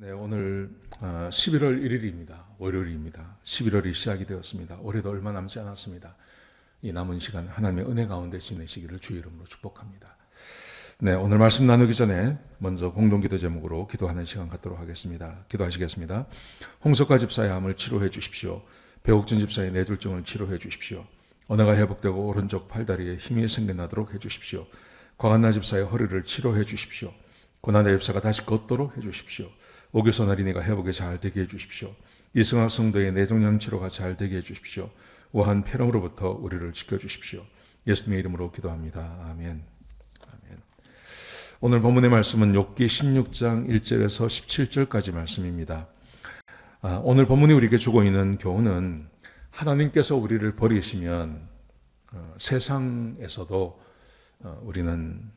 네, 오늘 11월 1일입니다. 월요일입니다. 11월이 시작이 되었습니다. 올해도 얼마 남지 않았습니다. 이 남은 시간 하나님의 은혜 가운데 지내시기를 주의 이름으로 축복합니다. 네, 오늘 말씀 나누기 전에 먼저 공동기도 제목으로 기도하는 시간 갖도록 하겠습니다. 기도하시겠습니다. 홍석화 집사의 암을 치료해 주십시오. 배옥준 집사의 뇌졸중을 치료해 주십시오. 언어가 회복되고 오른쪽 팔다리에 힘이 생겨나도록 해 주십시오. 과간나 집사의 허리를 치료해 주십시오. 고난의 집사가 다시 걷도록 해 주십시오. 오교선 어린이가 회복이 잘 되게 해주십시오. 이승학 성도의 뇌종양 치료가 잘 되게 해주십시오. 우한 폐렴으로부터 우리를 지켜주십시오. 예수님의 이름으로 기도합니다. 아멘. 아멘. 오늘 본문의 말씀은 욥기 16장 1절에서 17절까지 말씀입니다. 오늘 본문이 우리에게 주고 있는 교훈은 하나님께서 우리를 버리시면 세상에서도 우리는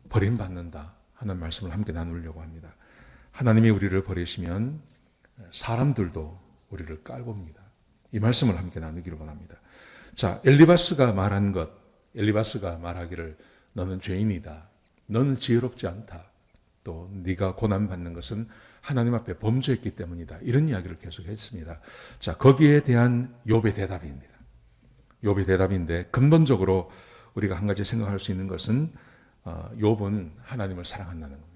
버림받는다 하는 말씀을 함께 나누려고 합니다. 하나님이 우리를 버리시면 사람들도 우리를 깔봅니다. 이 말씀을 함께 나누기를 원합니다. 자, 엘리바스가 말하기를 너는 죄인이다. 너는 지혜롭지 않다. 또 네가 고난받는 것은 하나님 앞에 범죄했기 때문이다. 이런 이야기를 계속했습니다. 자, 거기에 대한 욥의 대답입니다. 욥의 대답인데 근본적으로 우리가 한 가지 생각할 수 있는 것은 욥은 하나님을 사랑한다는 겁니다.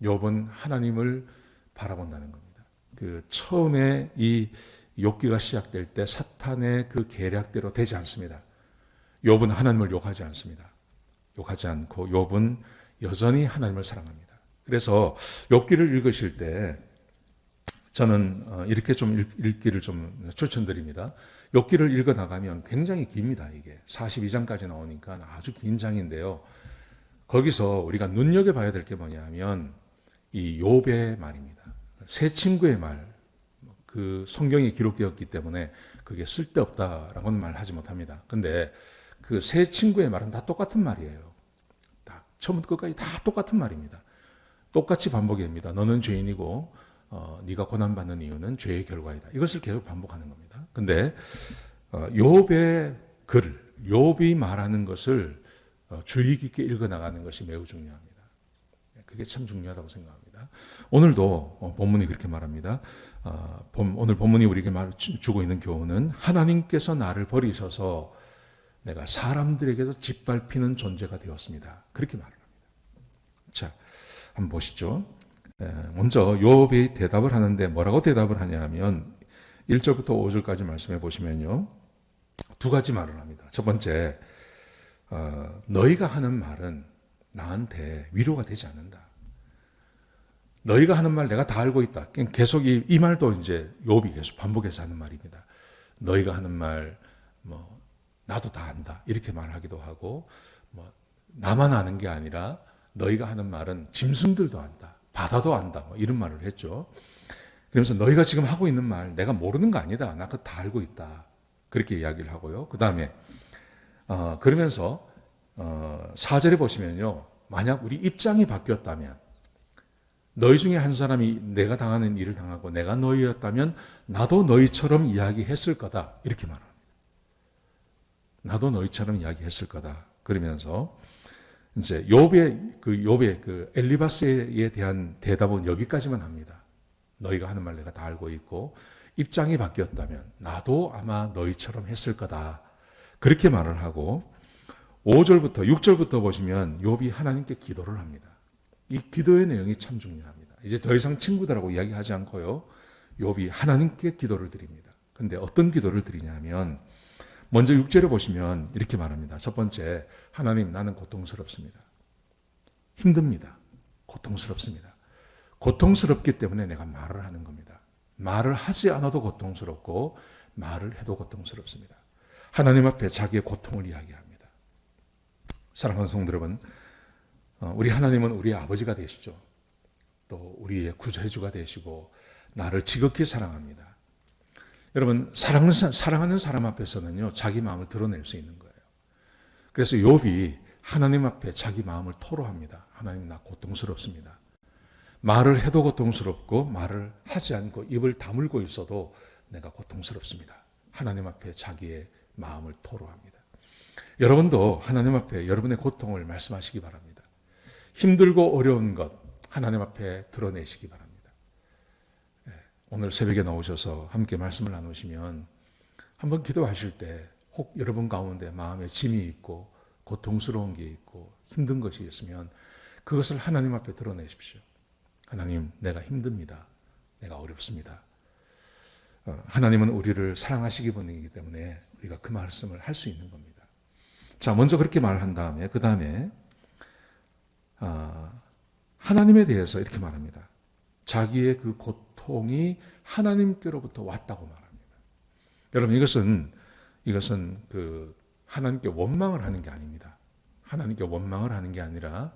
욥은 하나님을 바라본다는 겁니다. 그 처음에 이 욥기가 시작될 때 사탄의 그 계략대로 되지 않습니다. 욥은 하나님을 욕하지 않습니다. 욕하지 않고 욥은 여전히 하나님을 사랑합니다. 그래서 욥기를 읽으실 때 저는 이렇게 좀 읽기를 좀 추천드립니다. 욥기를 읽어 나가면 굉장히 깁니다. 이게 42장까지 나오니까 아주 긴 장인데요. 거기서 우리가 눈여겨봐야 될 게 뭐냐면 이 욥의 말입니다. 세 친구의 말, 그 성경에 기록되었기 때문에 그게 쓸데없다라고는 말하지 못합니다. 근데 그 세 친구의 말은 다 똑같은 말이에요. 다 처음부터 끝까지 다 똑같은 말입니다. 똑같이 반복입니다. 너는 죄인이고 네가 고난받는 이유는 죄의 결과이다. 이것을 계속 반복하는 겁니다. 근데 욥의 글, 욥이 말하는 것을 주의 깊게 읽어나가는 것이 매우 중요합니다. 그게 참 중요하다고 생각합니다. 오늘도 본문이 그렇게 말합니다. 오늘 본문이 우리에게 주고 있는 교훈은 하나님께서 나를 버리셔서 내가 사람들에게서 짓밟히는 존재가 되었습니다. 그렇게 말을 합니다. 자, 한번 보시죠. 먼저 욥이 대답을 하는데 뭐라고 대답을 하냐 하면 1절부터 5절까지 말씀해 보시면요. 두 가지 말을 합니다. 첫 번째, 너희가 하는 말은 나한테 위로가 되지 않는다. 너희가 하는 말 내가 다 알고 있다. 계속 이 말도 이제 욥이 계속 반복해서 하는 말입니다. 너희가 하는 말, 나도 다 안다. 이렇게 말하기도 하고, 나만 아는 게 아니라 너희가 하는 말은 짐승들도 안다. 바다도 안다. 이런 말을 했죠. 그러면서 너희가 지금 하고 있는 말 내가 모르는 거 아니다. 나 그거 다 알고 있다. 그렇게 이야기를 하고요. 그 다음에, 그러면서 4절에 보시면요. 만약 우리 입장이 바뀌었다면 너희 중에 한 사람이 내가 당하는 일을 당하고 내가 너희였다면 나도 너희처럼 이야기했을 거다. 이렇게 말합니다. 나도 너희처럼 이야기했을 거다. 그러면서 이제 욥의 그 엘리바스에 대한 대답은 여기까지만 합니다. 너희가 하는 말 내가 다 알고 있고 입장이 바뀌었다면 나도 아마 너희처럼 했을 거다. 그렇게 말을 하고 5절부터 6절부터 보시면 욥이 하나님께 기도를 합니다. 이 기도의 내용이 참 중요합니다. 이제 더 이상 친구들하고 이야기하지 않고요. 욥이 하나님께 기도를 드립니다. 근데 어떤 기도를 드리냐면 먼저 6절에 보시면 이렇게 말합니다. 첫 번째, 하나님 나는 고통스럽습니다. 힘듭니다. 고통스럽습니다. 고통스럽기 때문에 내가 말을 하는 겁니다. 말을 하지 않아도 고통스럽고 말을 해도 고통스럽습니다. 하나님 앞에 자기의 고통을 이야기합니다. 사랑하는 성도 여러분, 우리 하나님은 우리의 아버지가 되시죠. 또 우리의 구세주가 되시고 나를 지극히 사랑합니다. 여러분, 사랑하는 사람 앞에서는요, 자기 마음을 드러낼 수 있는 거예요. 그래서 욥이 하나님 앞에 자기 마음을 토로합니다. 하나님, 나 고통스럽습니다. 말을 해도 고통스럽고 말을 하지 않고 입을 다물고 있어도 내가 고통스럽습니다. 하나님 앞에 자기의 마음을 토로합니다. 여러분도 하나님 앞에 여러분의 고통을 말씀하시기 바랍니다. 힘들고 어려운 것 하나님 앞에 드러내시기 바랍니다. 오늘 새벽에 나오셔서 함께 말씀을 나누시면 한번 기도하실 때 혹 여러분 가운데 마음에 짐이 있고 고통스러운 게 있고 힘든 것이 있으면 그것을 하나님 앞에 드러내십시오. 하나님, 내가 힘듭니다. 내가 어렵습니다. 하나님은 우리를 사랑하시기 분이기 때문에 우리가 그 말씀을 할 수 있는 겁니다. 자, 먼저 그렇게 말한 다음에 그 다음에 하나님에 대해서 이렇게 말합니다. 자기의 그 고통이 하나님께로부터 왔다고 말합니다. 여러분, 이것은 그 하나님께 원망을 하는 게 아닙니다. 하나님께 원망을 하는 게 아니라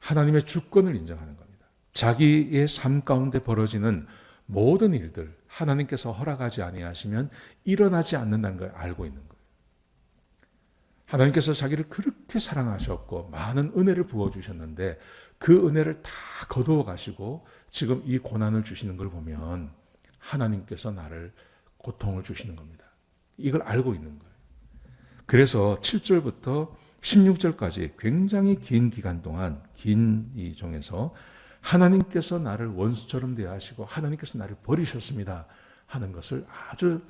하나님의 주권을 인정하는 겁니다. 자기의 삶 가운데 벌어지는 모든 일들 하나님께서 허락하지 아니하시면 일어나지 않는다는 걸 알고 있는 거예요. 하나님께서 자기를 그렇게 사랑하셨고 많은 은혜를 부어주셨는데 그 은혜를 다 거두어 가시고 지금 이 고난을 주시는 걸 보면 하나님께서 나를 고통을 주시는 겁니다. 이걸 알고 있는 거예요. 그래서 7절부터 16절까지 굉장히 긴 기간 동안 긴 이 중에서 하나님께서 나를 원수처럼 대하시고 하나님께서 나를 버리셨습니다 하는 것을 아주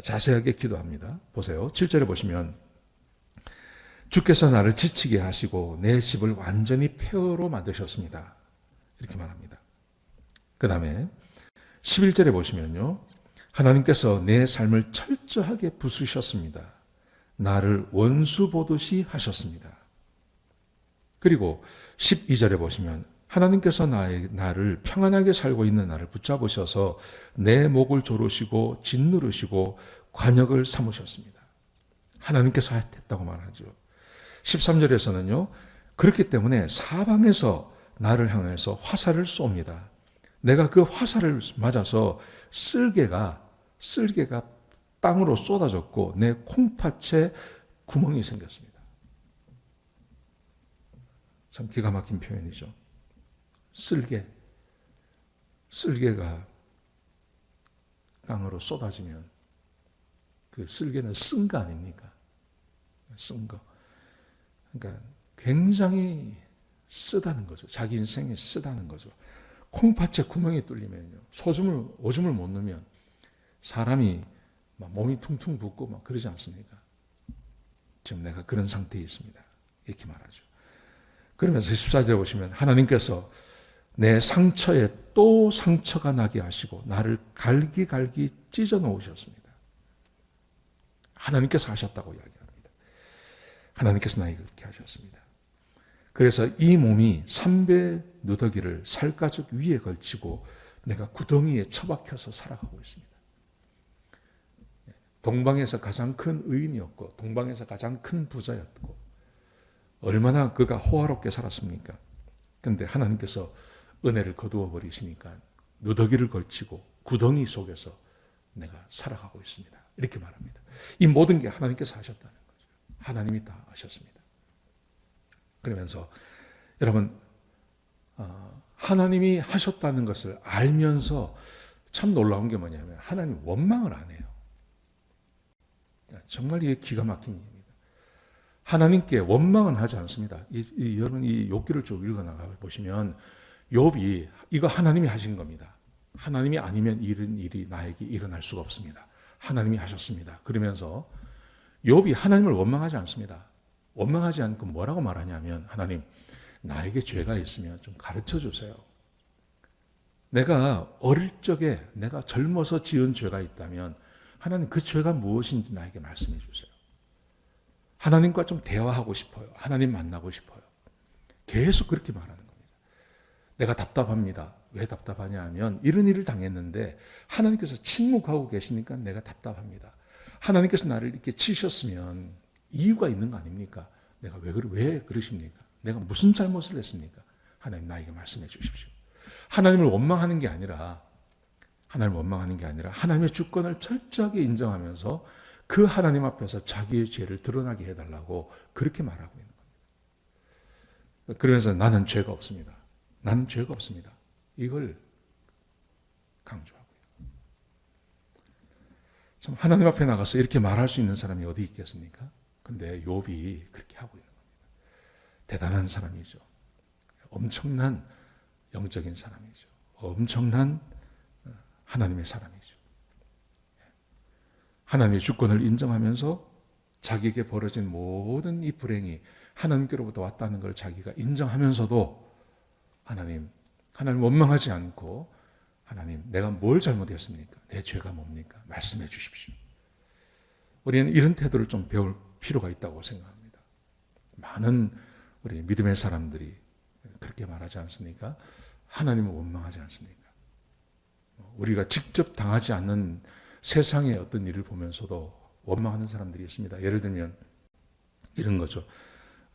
자세하게 기도합니다. 보세요. 7절에 보시면 주께서 나를 지치게 하시고 내 집을 완전히 폐허로 만드셨습니다. 이렇게 말합니다. 그 다음에 11절에 보시면요. 하나님께서 내 삶을 철저하게 부수셨습니다. 나를 원수 보듯이 하셨습니다. 그리고 12절에 보시면 하나님께서 나를 평안하게 살고 있는 나를 붙잡으셔서 내 목을 조르시고 짓누르시고 관역을 삼으셨습니다. 하나님께서 했다고 말하죠. 13절에서는요. 그렇기 때문에 사방에서 나를 향해서 화살을 쏩니다. 내가 그 화살을 맞아서 쓸개가 땅으로 쏟아졌고 내 콩팥에 구멍이 생겼습니다. 참 기가 막힌 표현이죠. 쓸개가 땅으로 쏟아지면 그 쓸개는 쓴 거 아닙니까? 쓴 거. 그러니까 굉장히 쓰다는 거죠. 자기 인생이 쓰다는 거죠. 콩팥에 구멍이 뚫리면요. 오줌을 못 넣으면 사람이 막 몸이 퉁퉁 붓고 막 그러지 않습니까? 지금 내가 그런 상태에 있습니다. 이렇게 말하죠. 그러면서 14절에 보시면 하나님께서 내 상처에 또 상처가 나게 하시고 나를 갈기갈기 찢어 놓으셨습니다. 하나님께서 하셨다고 이야기합니다. 하나님께서 나에게 그렇게 하셨습니다. 그래서 이 몸이 3배 누더기를 살가죽 위에 걸치고 내가 구덩이에 처박혀서 살아가고 있습니다. 동방에서 가장 큰 의인이었고 동방에서 가장 큰 부자였고 얼마나 그가 호화롭게 살았습니까? 그런데 하나님께서 은혜를 거두어 버리시니까 누더기를 걸치고 구덩이 속에서 내가 살아가고 있습니다. 이렇게 말합니다. 이 모든 게 하나님께서 하셨다는 거죠. 하나님이 다 하셨습니다. 그러면서 여러분 하나님이 하셨다는 것을 알면서 참 놀라운 게 뭐냐면 하나님 원망을 안 해요. 정말 이게 기가 막힌 일입니다. 하나님께 원망은 하지 않습니다. 여러분 이 욥기를 쭉 읽어나가 보시면 욥이 이거 하나님이 하신 겁니다. 하나님이 아니면 이런 일이 나에게 일어날 수가 없습니다. 하나님이 하셨습니다. 그러면서 욥이 하나님을 원망하지 않습니다. 원망하지 않고 뭐라고 말하냐면 하나님 나에게 죄가 있으면 좀 가르쳐 주세요. 내가 어릴 적에 내가 젊어서 지은 죄가 있다면 하나님 그 죄가 무엇인지 나에게 말씀해 주세요. 하나님과 좀 대화하고 싶어요. 하나님 만나고 싶어요. 계속 그렇게 말하는 겁니다. 내가 답답합니다. 왜 답답하냐 하면 이런 일을 당했는데 하나님께서 침묵하고 계시니까 내가 답답합니다. 하나님께서 나를 이렇게 치셨으면 이유가 있는 거 아닙니까? 내가 왜 그러십니까? 내가 무슨 잘못을 했습니까? 하나님 나에게 말씀해 주십시오. 하나님을 원망하는 게 아니라 하나님의 주권을 철저하게 인정하면서 그 하나님 앞에서 자기의 죄를 드러나게 해달라고 그렇게 말하고 있는 겁니다. 그러면서 나는 죄가 없습니다. 나는 죄가 없습니다. 이걸 강조하고 있는 겁니다. 참 하나님 앞에 나가서 이렇게 말할 수 있는 사람이 어디 있겠습니까? 근데 욥이 그렇게 하고 있는 겁니다. 대단한 사람이죠. 엄청난 영적인 사람이죠. 엄청난 하나님의 사람이죠. 하나님의 주권을 인정하면서 자기에게 벌어진 모든 이 불행이 하나님께로부터 왔다는 걸 자기가 인정하면서도 하나님 원망하지 않고 하나님 내가 뭘 잘못했습니까? 내 죄가 뭡니까? 말씀해 주십시오. 우리는 이런 태도를 좀 배울 필요가 있다고 생각합니다. 많은 우리 믿음의 사람들이 그렇게 말하지 않습니까? 하나님을 원망하지 않습니까? 우리가 직접 당하지 않는 세상의 어떤 일을 보면서도 원망하는 사람들이 있습니다. 예를 들면 이런 거죠.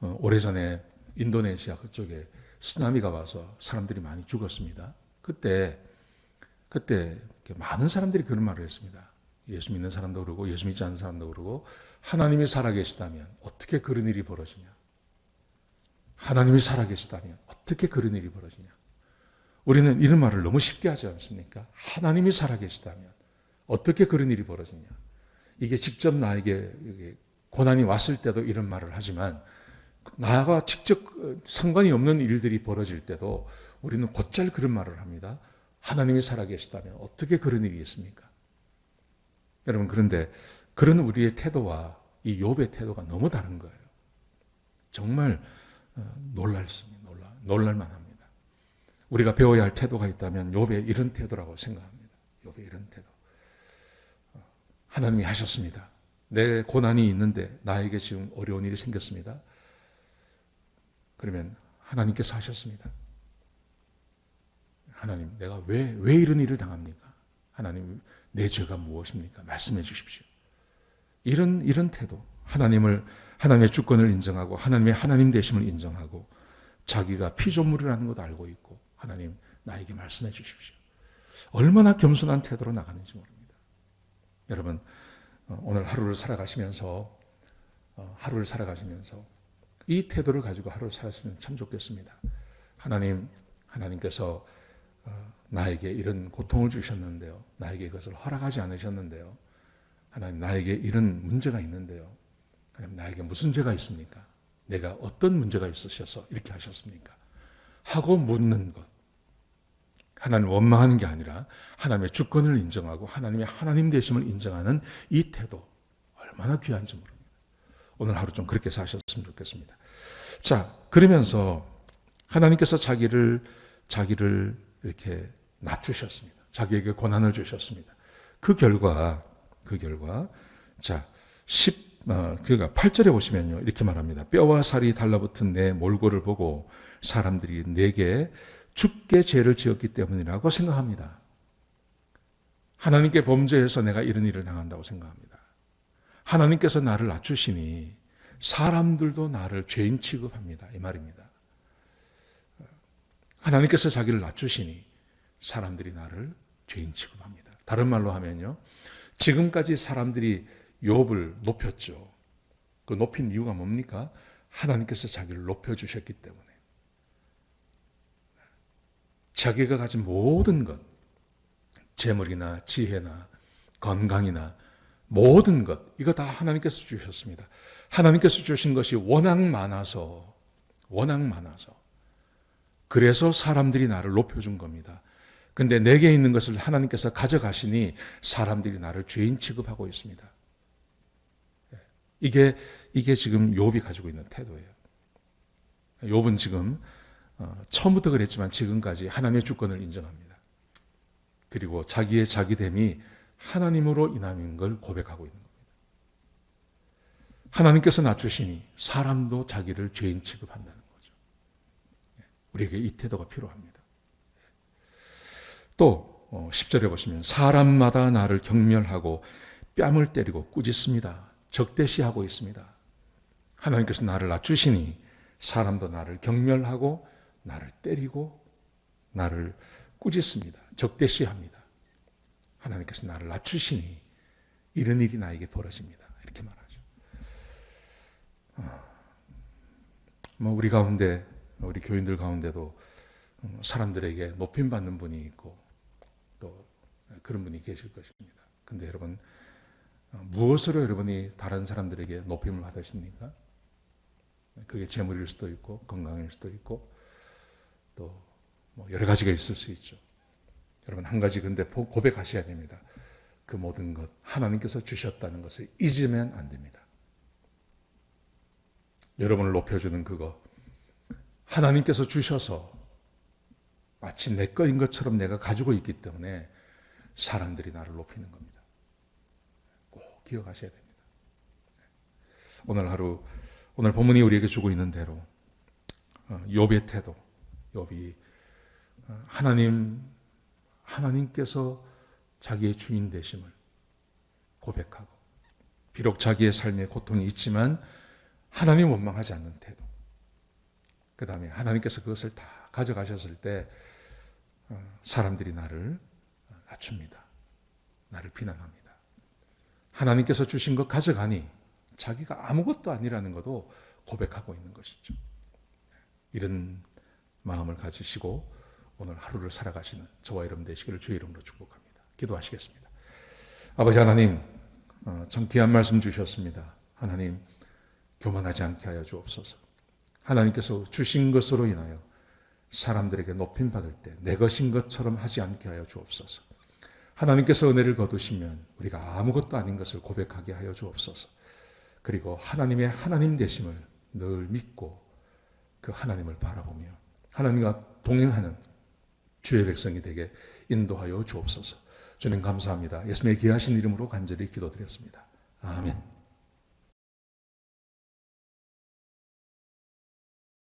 오래전에 인도네시아 그쪽에 쓰나미가 와서 사람들이 많이 죽었습니다. 그때 많은 사람들이 그런 말을 했습니다. 예수 믿는 사람도 그러고 예수 믿지 않는 사람도 그러고 하나님이 살아계시다면 어떻게 그런 일이 벌어지냐? 하나님이 살아계시다면 어떻게 그런 일이 벌어지냐? 우리는 이런 말을 너무 쉽게 하지 않습니까? 하나님이 살아계시다면 어떻게 그런 일이 벌어지냐? 이게 직접 나에게 고난이 왔을 때도 이런 말을 하지만 나와 직접 상관이 없는 일들이 벌어질 때도 우리는 곧잘 그런 말을 합니다. 하나님이 살아계시다면 어떻게 그런 일이 있습니까? 여러분 그런데 그런 우리의 태도와 이 욥의 태도가 너무 다른 거예요. 정말 놀랄만합니다. 우리가 배워야 할 태도가 있다면 욥의 이런 태도라고 생각합니다. 욥의 이런 태도. 하나님이 하셨습니다. 내 고난이 있는데 나에게 지금 어려운 일이 생겼습니다. 그러면 하나님께서 하셨습니다. 하나님, 내가 왜 이런 일을 당합니까? 하나님, 내 죄가 무엇입니까? 말씀해 주십시오. 이런 태도. 하나님의 주권을 인정하고 하나님의 하나님 되심을 인정하고 자기가 피조물이라는 것도 알고 있고 하나님, 나에게 말씀해 주십시오. 얼마나 겸손한 태도로 나가는지 모릅니다. 여러분, 오늘 하루를 살아가시면서 이 태도를 가지고 하루를 살았으면 참 좋겠습니다. 하나님께서 나에게 이런 고통을 주셨는데요. 나에게 그것을 허락하지 않으셨는데요. 하나님, 나에게 이런 문제가 있는데요. 하나님, 나에게 무슨 죄가 있습니까? 내가 어떤 문제가 있으셔서 이렇게 하셨습니까? 하고 묻는 것. 하나님 원망하는 게 아니라 하나님의 주권을 인정하고 하나님의 하나님 되심을 인정하는 이 태도. 얼마나 귀한지 모릅니다. 오늘 하루 좀 그렇게 사셨으면 좋겠습니다. 자, 그러면서 하나님께서 자기를 이렇게 낮추셨습니다. 자기에게 고난을 주셨습니다. 그 결과, 자, 8절에 보시면요. 이렇게 말합니다. 뼈와 살이 달라붙은 내 몰골을 보고 사람들이 내게 죽게 죄를 지었기 때문이라고 생각합니다. 하나님께 범죄해서 내가 이런 일을 당한다고 생각합니다. 하나님께서 나를 낮추시니 사람들도 나를 죄인 취급합니다. 이 말입니다. 하나님께서 자기를 낮추시니 사람들이 나를 죄인 취급합니다. 다른 말로 하면요. 지금까지 사람들이 욥을 높였죠. 그 높인 이유가 뭡니까? 하나님께서 자기를 높여주셨기 때문에. 자기가 가진 모든 것, 재물이나 지혜나 건강이나 모든 것, 이거 다 하나님께서 주셨습니다. 하나님께서 주신 것이 워낙 많아서 그래서 사람들이 나를 높여준 겁니다. 근데 내게 있는 것을 하나님께서 가져가시니 사람들이 나를 죄인 취급하고 있습니다. 이게 지금 욥이 가지고 있는 태도예요. 욥은 지금 처음부터 그랬지만 지금까지 하나님의 주권을 인정합니다. 그리고 자기의 자기됨이 하나님으로 인함인 걸 고백하고 있는 겁니다. 하나님께서 낮추시니 사람도 자기를 죄인 취급한다는 거죠. 우리에게 이 태도가 필요합니다. 또 10절에 보시면 사람마다 나를 경멸하고 뺨을 때리고 꾸짖습니다. 적대시하고 있습니다. 하나님께서 나를 낮추시니 사람도 나를 경멸하고 나를 때리고 나를 꾸짖습니다. 적대시합니다. 하나님께서 나를 낮추시니 이런 일이 나에게 벌어집니다. 이렇게 말하죠. 우리 가운데, 우리 교인들 가운데도 사람들에게 높임받는 분이 있고 또 그런 분이 계실 것입니다. 근데 여러분, 무엇으로 여러분이 다른 사람들에게 높임을 받으십니까? 그게 재물일 수도 있고 건강일 수도 있고 또 여러 가지가 있을 수 있죠. 여러분 한 가지 근데 고백하셔야 됩니다. 그 모든 것 하나님께서 주셨다는 것을 잊으면 안 됩니다. 여러분을 높여주는 그거 하나님께서 주셔서 마치 내 거인 것처럼 내가 가지고 있기 때문에 사람들이 나를 높이는 겁니다. 꼭 기억하셔야 됩니다. 오늘 하루 오늘 본문이 우리에게 주고 있는 대로 욥의 태도, 욥이 하나님께서 자기의 주인 되심을 고백하고 비록 자기의 삶에 고통이 있지만 하나님 원망하지 않는 태도. 그 다음에 하나님께서 그것을 다 가져가셨을 때 사람들이 나를 낮춥니다. 나를 비난합니다. 하나님께서 주신 것 가져가니 자기가 아무것도 아니라는 것도 고백하고 있는 것이죠. 이런 마음을 가지시고 오늘 하루를 살아가시는 저와 여러분 되시기를 주의 이름으로 축복합니다. 기도하시겠습니다. 아버지 하나님, 참 귀한 말씀 주셨습니다. 하나님, 교만하지 않게 하여 주옵소서. 하나님께서 주신 것으로 인하여 사람들에게 높임 받을 때 내 것인 것처럼 하지 않게 하여 주옵소서. 하나님께서 은혜를 거두시면 우리가 아무것도 아닌 것을 고백하게 하여 주옵소서. 그리고 하나님의 하나님 되심을 늘 믿고 그 하나님을 바라보며 하나님과 동행하는 주의 백성이 되게 인도하여 주옵소서. 주님 감사합니다. 예수님의 귀하신 이름으로 간절히 기도드렸습니다. 아멘.